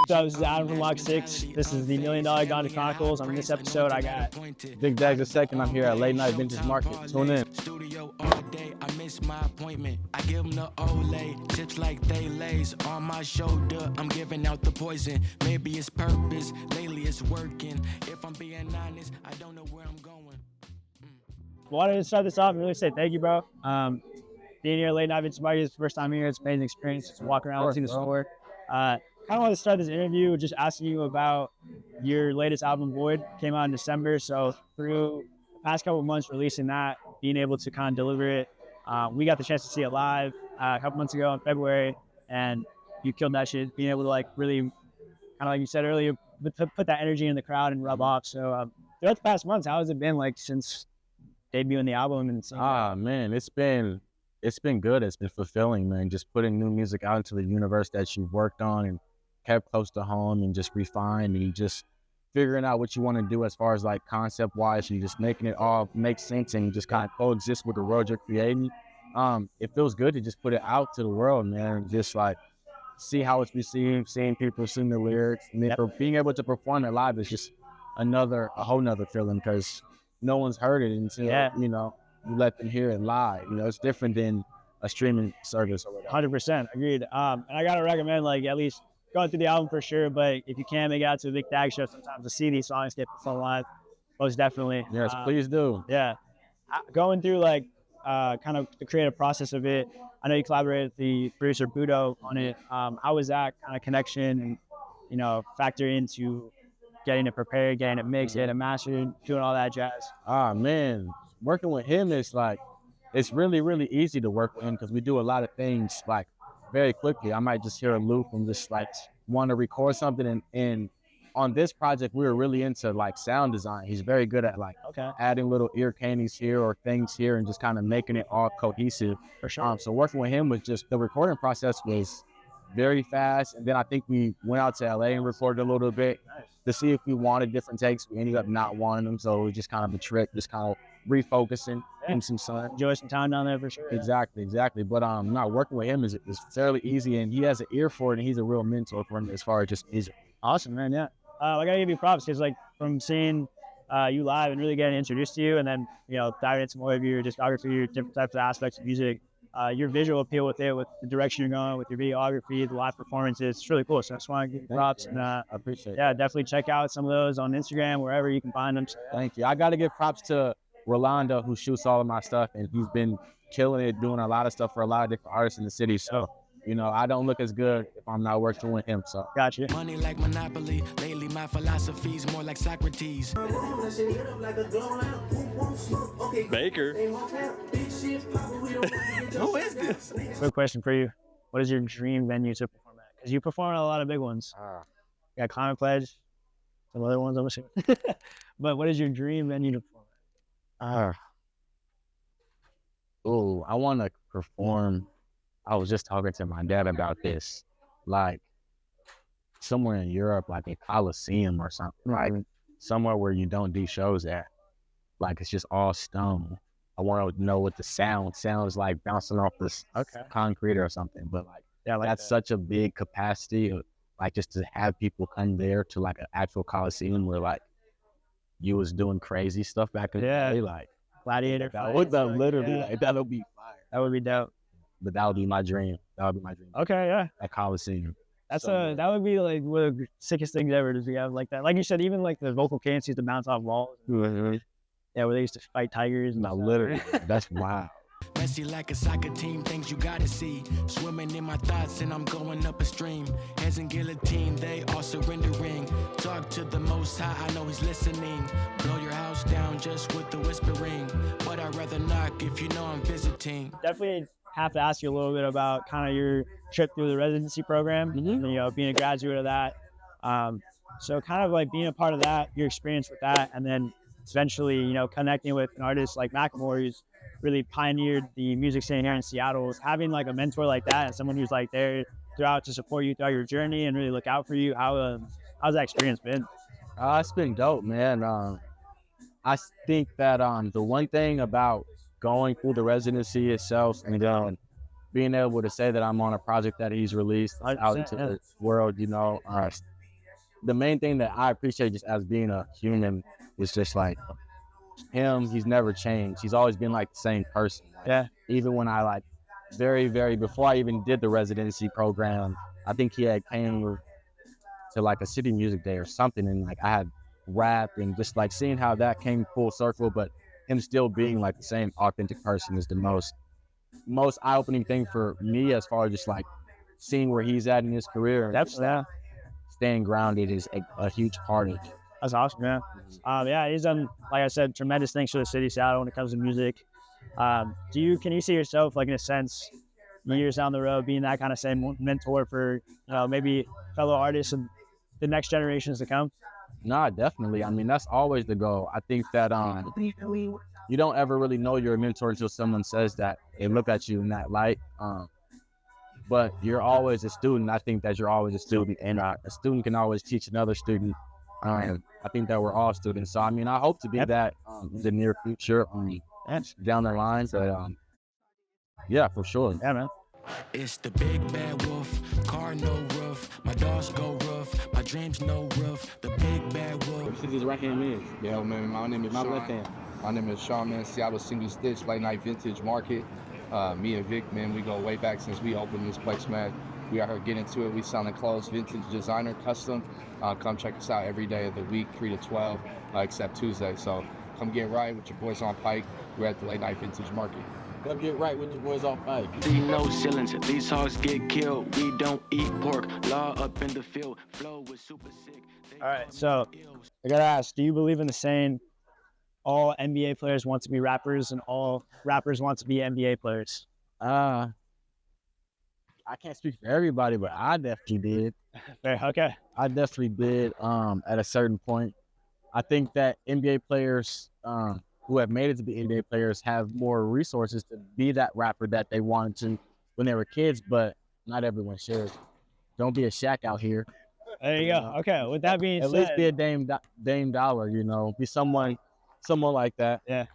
What's up? This is Adam from Lock 6. This is the $1 Million Ganja Chronicles. On this episode, I got Vic Daggs II. I'm here at Late Night Vintage Market. Tune in. Studio all day, I miss my appointment. I give them the Olay, chips like they lays on my shoulder. I'm giving out the poison. Maybe it's purpose, lately it's working. If I'm being honest, I don't know where I'm going. Wanted to start this off and really say thank you, bro. Being here at Late Night Vintage Market is the first time here. It's an amazing experience. Just walking around, seeing the store. Kind of want to start this interview with just asking you about your latest album, Void. Came out in December, so through the past couple of months releasing that, being able to kind of deliver it, we got the chance to see it live a couple months ago in February, and you killed that shit. Being able to like really, kind of like you said earlier, put that energy in the crowd and rub off. So throughout the past months, how has it been like since debuting the album? And Man, it's been good. It's been fulfilling, man. Just putting new music out into the universe that you've worked on and kept close to home, and just refined, and just figuring out what you want to do as far as like concept wise, and just making it all make sense and just kind of coexist with the world you're creating. It feels good to just put it out to the world, man. Just like see how it's received, seeing people sing the lyrics, and then being able to perform it live is just a whole nother feeling, because no one's heard it until you let them hear it live. It's different than a streaming service or whatever. 100% agreed. And I gotta recommend like at least going through the album for sure, but if you can make it out to the Vic Daggs show sometimes to see these songs get performed live, most definitely. Yes, please do. Yeah. Going through like kind of the creative process of it, I know you collaborated with the producer Budo on it. How was that kind of connection and, factor into getting it prepared, getting it mixed, getting it mastered, doing all that jazz? Man, working with him is like, it's really, really easy to work with him because we do a lot of things like very quickly. I might just hear a loop and just like want to record something. And on this project, we were really into like sound design. He's very good at like adding little ear candies here or things here and just kind of making it all cohesive. For sure. So working with him was just, the recording process was very fast. And then I think we went out to LA and recorded a little bit to see if we wanted different takes. We ended up not wanting them. So it was just kind of a trick, just kind of refocusing in some sun. Enjoy some time down there for sure. Exactly. But not working with him is fairly easy, and he has an ear for it, and he's a real mentor for me as far as just music. Awesome, man. Yeah. I gotta give you props because like from seeing you live and really getting introduced to you, and then diving into more of your discography, your different types of aspects of music, your visual appeal with it, with the direction you're going, with your videography, the live performances, it's really cool. So I just want to give you props. And I appreciate it. Yeah, definitely check out some of those on Instagram, wherever you can find them. So, Thank you. I got to give props to Rolando, who shoots all of my stuff, and he's been killing it, doing a lot of stuff for a lot of different artists in the city. So, I don't look as good if I'm not working with him. So, gotcha. Money like Monopoly. Lately, my philosophy's more like Socrates. Baker. Who is this? Quick question for you. What is your dream venue to perform at? Because you perform at a lot of big ones. You got Climate Pledge, some other ones, I'm assuming. But what is your dream venue to perform at? I want to perform. I was just talking to my dad about this, like somewhere in Europe, like a Coliseum or something, like somewhere where you don't do shows at. Like it's just all stone. I want to know what the sound sounds like bouncing off this concrete or something. But that's such a big capacity of, like, just to have people come there to like an actual Coliseum where like you was doing crazy stuff back in the day, like Gladiator. That would literally like, that'll be fire. That would be dope. But that would be my dream. Okay, yeah. At Coliseum. That would be like one of the sickest things ever to have like that. Like you said, even like the vocal cadences to bounce off walls. Yeah, where they used to fight tigers. No, literally. That's wild. Messy like a soccer team, things you gotta see. Swimming in my thoughts and I'm going up a stream. Hands in guillotine, they are surrendering. Talk to the Most High, I know he's listening. Blow your house down just with the whispering. But I'd rather knock if you know I'm visiting. Definitely have to ask you a little bit about kind of your trip through the residency program, and, being a graduate of that. So kind of like being a part of that, your experience with that, and then eventually, connecting with an artist like Macklemore, who's really pioneered the music scene here in Seattle. Having like a mentor like that and someone who's like there throughout to support you throughout your journey and really look out for you. How's that experience been? It's been dope, man. I think that the one thing about going through the residency itself and being able to say that I'm on a project that he's released out into the world, the main thing that I appreciate just as being a human is just like him. He's never changed. He's always been like the same person. Yeah. Even when I like before I even did the residency program, I think he had came to like a city music day or something, and like I had rap and just like seeing how that came full circle, but him still being like the same authentic person is the most eye-opening thing for me as far as just like seeing where he's at in his career. Definitely, yeah. Staying grounded is a huge part of it. That's awesome, man. Yeah, he's done, like I said, tremendous things for the city of Seattle when it comes to music. Can you see yourself, like in a sense, years down the road, being that kind of same mentor for, maybe fellow artists and the next generations to come? Nah, definitely. I mean, that's always the goal. I think that you don't ever really know you're a mentor until someone says that and look at you in that light. But you're always a student. I think that you're always a student, and a student can always teach another student. I think that we're all students. So, I mean, I hope to be that in the near future, down the line. But, yeah, for sure. Yeah, man. It's the big bad wolf, car no roof, my dogs go rough, my dreams no roof, the big bad wolf. His right hand is. Yeah, man, my name is My Sean. left hand. My name is Sean, man, Seattle Single Stitch, late night vintage market. Me and Vic, man, we go way back since we opened this place, man. We out here getting into it. We selling clothes, vintage, designer, custom. Come check us out every day of the week, 3 to 12, except Tuesday. So come get right with your boys on Pike. We're at the late night vintage market. Come get right with your boys on Pike. See no ceilings, these hogs get killed. We don't eat pork, law up in the field. Flow was super sick. All right, so I gotta ask, do you believe in the saying, all NBA players want to be rappers and all rappers want to be NBA players? I can't speak for everybody, but I definitely did. Fair, okay. I definitely did at a certain point. I think that NBA players who have made it to be NBA players have more resources to be that rapper that they wanted to when they were kids, but not everyone shares. Don't be a Shaq out here. There you go. Okay, with that being At said. least be a Dame Dollar, be someone like that. Yeah,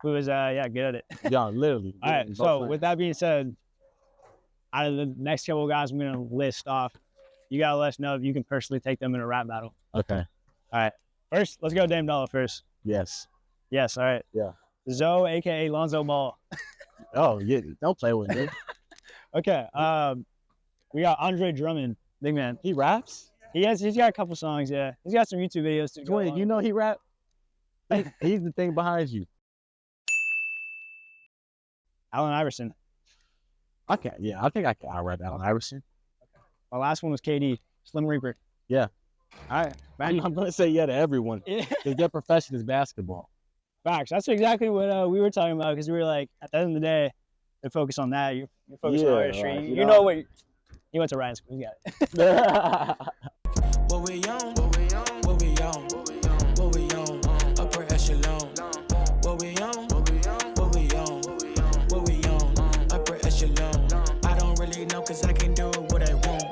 who was, good at it. Yeah, literally. All right, so with that being said, out of the next couple of guys I'm going to list off, you got to let us know if you can personally take them in a rap battle. Okay. All right. First, let's go Dame Dollar first. Yes. Yes, all right. Yeah. Zoe, a.k.a. Lonzo Ball. Oh, yeah. Don't play with me. Okay. We got Andre Drummond, big man. He raps? He's got a couple songs, yeah. He's got some YouTube videos too. Wait, you know he rap? He's the thing behind you. Allen Iverson. Okay, yeah, I think I rap Allen Iverson. My last one was KD, Slim Reaper. Yeah. All right. I'm going to say yeah to everyone. Yeah. Because their profession is basketball. Facts. That's exactly what we were talking about, because we were like, at the end of the day, they focus on that. You're focused on artistry. Right, you know what? He went to Ryan School. You got it. What we on? What we on? What we on? What we on? Upper echelon. What we on? What we on? What we on? What we on? Upper echelon. I don't really know, cause I can do what I want.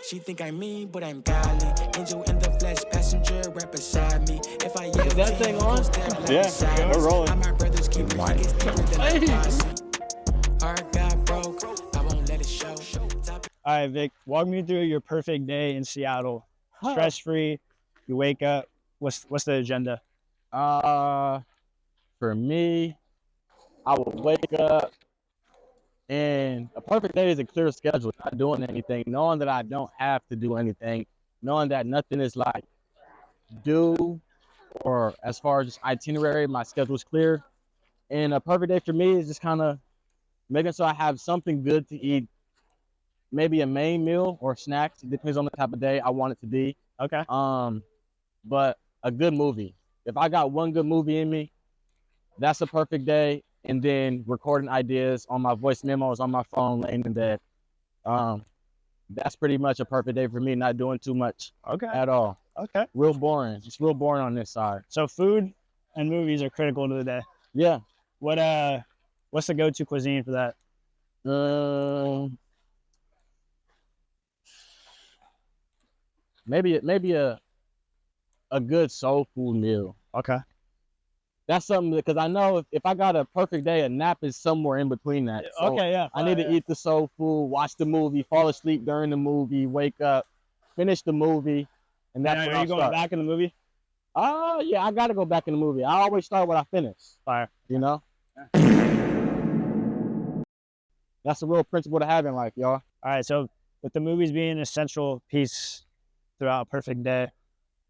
She think I'm mean, but I'm godly. Angel in the flesh, passenger right beside me. If I yell, that thing on? Yeah, we're rolling. My brother's keeper, he gets deeper than the posse. Heart got broke, I won't let it show. All right, Vic, walk me through your perfect day in Seattle. Stress-free, you wake up. What's the agenda? For me, I would wake up, and a perfect day is a clear schedule, not doing anything, knowing that I don't have to do anything, knowing that nothing is like due, or as far as just itinerary, my schedule is clear. And a perfect day for me is just kind of making sure I have something good to eat, maybe a main meal or snacks. It depends on the type of day I want it to be. Okay. But a good movie. If I got one good movie in me, that's a perfect day. And then recording ideas on my voice memos on my phone, laying in bed. That's pretty much a perfect day for me, not doing too much at all. Okay. Real boring. It's real boring on this side. So food and movies are critical to the day. Yeah. What's the go-to cuisine for that? Maybe a good soul food meal. Okay. That's something, because I know if I got a perfect day, a nap is somewhere in between that. So okay, yeah. I need to eat the soul food, watch the movie, fall asleep during the movie, wake up, finish the movie, And that's when are you going back in the movie? Yeah, I got to go back in the movie. I always start what I finish. Fire. You know? That's a real principle to have in life, y'all. All right, so with the movies being an essential piece throughout a perfect day,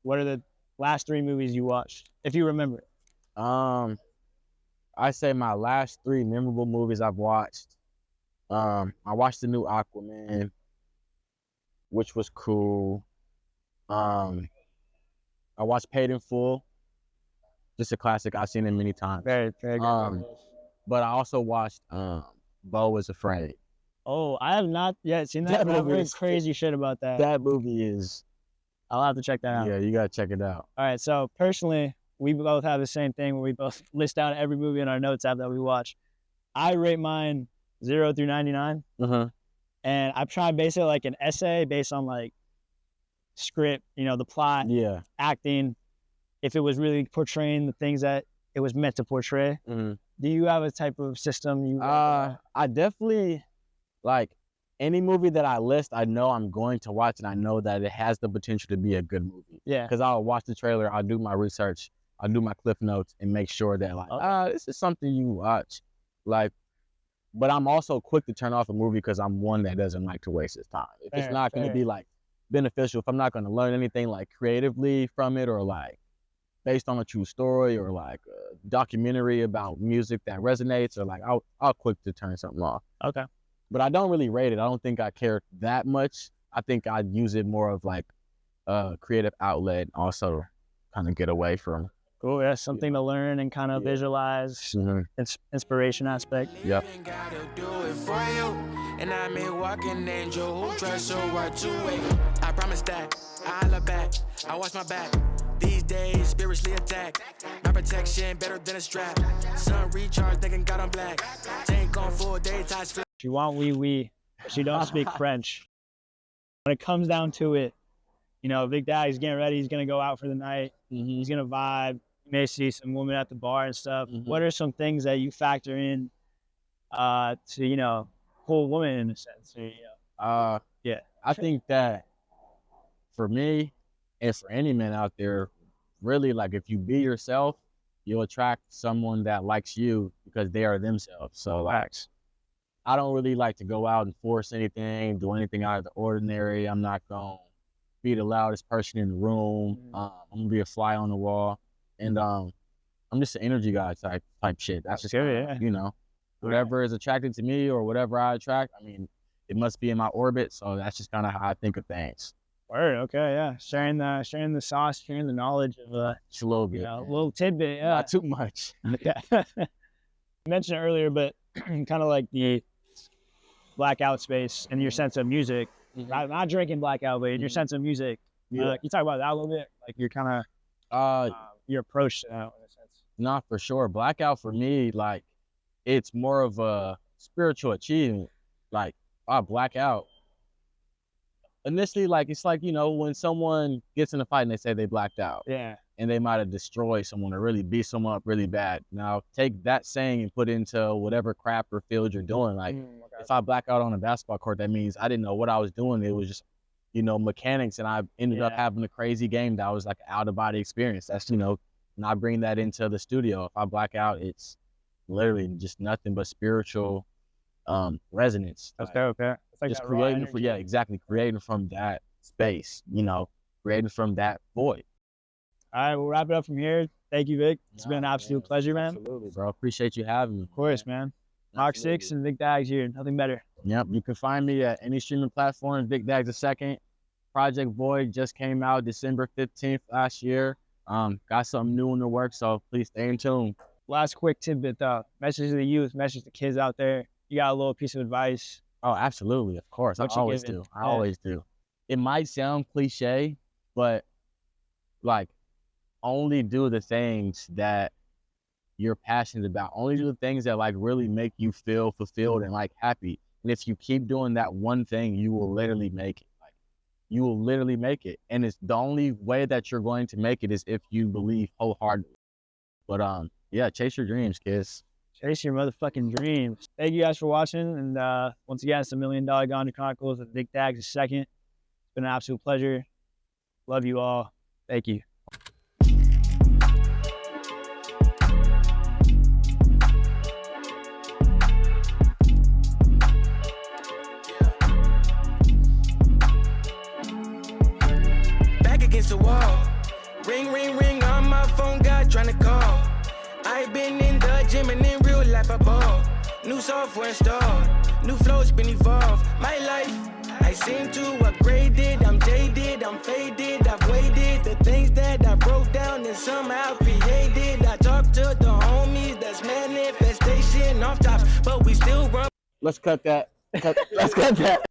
what are the last 3 movies you watched, if you remember it? I say my last 3 memorable movies I've watched. I watched the new Aquaman, which was cool. I watched Paid in Full, just a classic. I've seen it many times. Very, very good. But I also watched Beau is Afraid. Oh, I have not yet seen that. I've heard crazy shit about that. That movie is. I'll have to check that out. Yeah, you gotta check it out. All right, so personally, we both have the same thing where we both list down every movie in our notes app that we watch. I rate mine 0 through 99, and I'm trying to base it like an essay based on like script, the plot, acting, if it was really portraying the things that it was meant to portray. Do you have a type of system? I definitely, like, any movie that I list, I know I'm going to watch, and I know that it has the potential to be a good movie. Yeah. Because I'll watch the trailer, I'll do my research, I'll do my cliff notes, and make sure that, like, this is something you watch. Like, but I'm also quick to turn off a movie because I'm one that doesn't like to waste his time. If it's not going to be, like, beneficial, if I'm not going to learn anything, like, creatively from it, or, like, based on a true story, or, like, a documentary about music that resonates, or, like, I'll quick to turn something off. Okay. But I don't really rate it. I don't think I care that much. I think I'd use it more of, like, a creative outlet, also kind of get away from. Cool, yeah, something to learn and kind of visualize, inspiration aspect. Yep. And I'm a walking angel who tries so hard to wait. I promise that I look back, I watch my back. These days, spiritually attacked. My protection better than a strap. Sun recharge, thinking got on black. Tank on full day, ties flat. She want wee, but she don't speak French. When it comes down to it, Vic Daggs is getting ready. He's gonna go out for the night. He's gonna vibe. You may see some women at the bar and stuff. What are some things that you factor in to whole woman in a sense? I think that for me and for any man out there, really, like, if you be yourself, you'll attract someone that likes you because they are themselves. So, like, I don't really like to go out and force anything, do anything out of the ordinary. I'm not going to be the loudest person in the room. I'm going to be a fly on the wall. And I'm just an energy guy type shit. That's just, whatever is attracted to me or whatever I attract, I mean, it must be in my orbit. So that's just kind of how I think of things. Word, okay, yeah. Sharing the sauce, sharing the knowledge of just a little bit. A little tidbit, yeah. Not too much. Yeah. You mentioned it earlier, but kind of like the Blackout Space and your sense of music. Not drinking Blackout, but in your sense of music. You talk about that a little bit, like your kind of your approach to that in a sense. Not for sure. Blackout for me, like, it's more of a spiritual achievement. Like, I black out. Initially, like, it's like, when someone gets in a fight and they say they blacked out. Yeah. And they might have destroyed someone or really beat someone up really bad. Now, take that saying and put it into whatever craft or field you're doing. Like, if I black out on a basketball court, that means I didn't know what I was doing. It was just, mechanics, and I ended up having a crazy game that was like an out-of-body experience. That's, not bring that into the studio. If I black out, it's literally just nothing but spiritual resonance. That's okay. It's like just creating creating from that space, creating from that void. All right, we'll wrap it up from here. Thank you, Vic. It's been an absolute pleasure, man. Absolutely, bro. Appreciate you having me. Of course, man. Mach 6 and Vic Daggs here. Nothing better. Yep. You can find me at any streaming platform. Vic Daggs II. Project Void just came out December 15th last year. Got something new in the works, so please stay in tune. Last quick tidbit, though. Message to the youth, message to kids out there. You got a little piece of advice? Oh, absolutely. Of course. I always do. It might sound cliche, but, like, only do the things that you're passionate about. Only do the things that, like, really make you feel fulfilled and, like, happy. And if you keep doing that one thing, you will literally make it. Like, you will literally make it. And it's the only way that you're going to make it is if you believe wholeheartedly. But chase your dreams, kids. Chase your motherfucking dreams. Thank you guys for watching. And once again, it's $1 Million Ganja Chronicles with Vic Daggs II. It's been an absolute pleasure. Love you all. Thank you. Back against the wall. Ring, ring, ring on my phone, God trying to call. I've been in the gym and in real life I ball. New software installed, new flows been evolved. My life, I seem to upgrade it. I'm jaded, I'm faded, I've waited. The things that I broke down and somehow created. I talk to the homies, that's manifestation off tops, but we still run. Let's cut that. Let's cut that.